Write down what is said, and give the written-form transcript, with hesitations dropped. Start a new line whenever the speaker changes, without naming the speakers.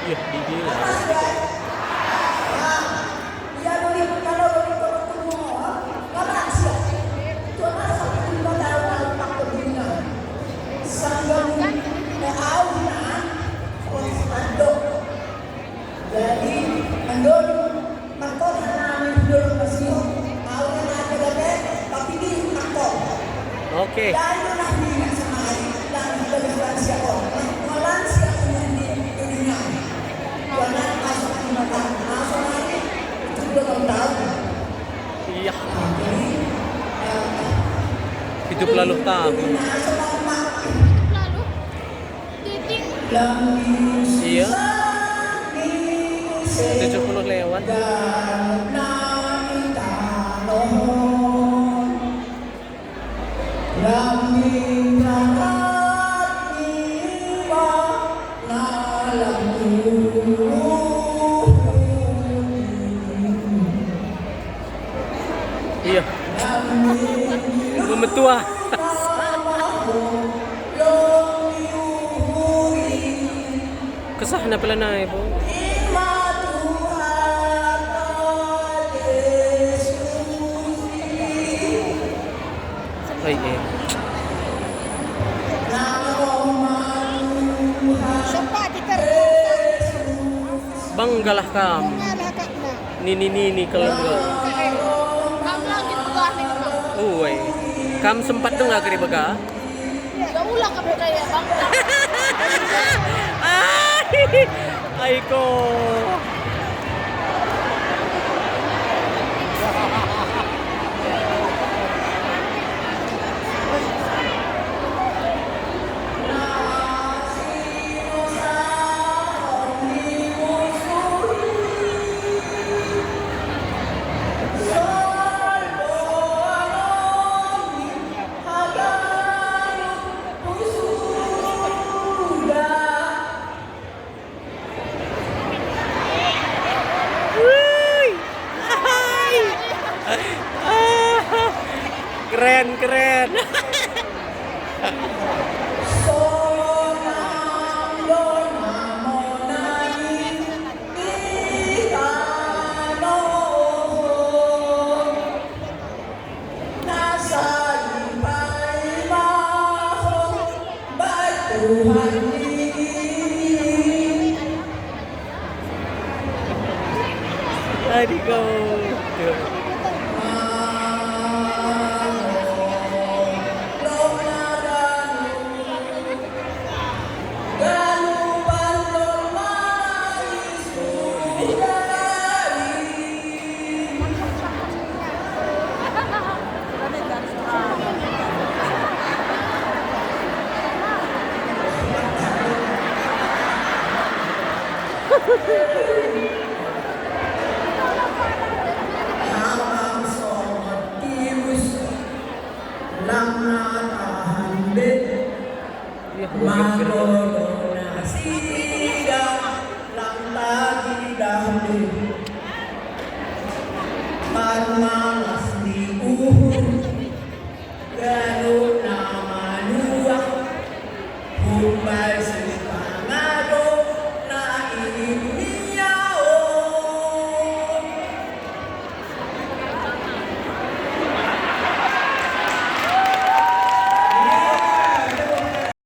Ya, dibilang.
Jadi, andon makon namin dulu masih mau na ada tapi di makon.
Oke.
Dahil na hindi sa mga dahil balikan siya ko. Walang siya hindi dunia. Walang pasok di mata. Masuk lagi itu 2 tahun.
Iya. Hidup lalu tahu.
Lalu titik
Iya. 70 lewat. Iya. Memetua. Kesah na pala na ibu. Ay eh.
sempat kita
Banggalah kam.
ngalah kak na.
Nini kalau enggak.
Kamu lagi tugas nih bang.
Uwe. Kam sempat dong nggak kiri bega?
Ya ulang kamu kayak bang.
Aiko. Keren. Adigo. Iya,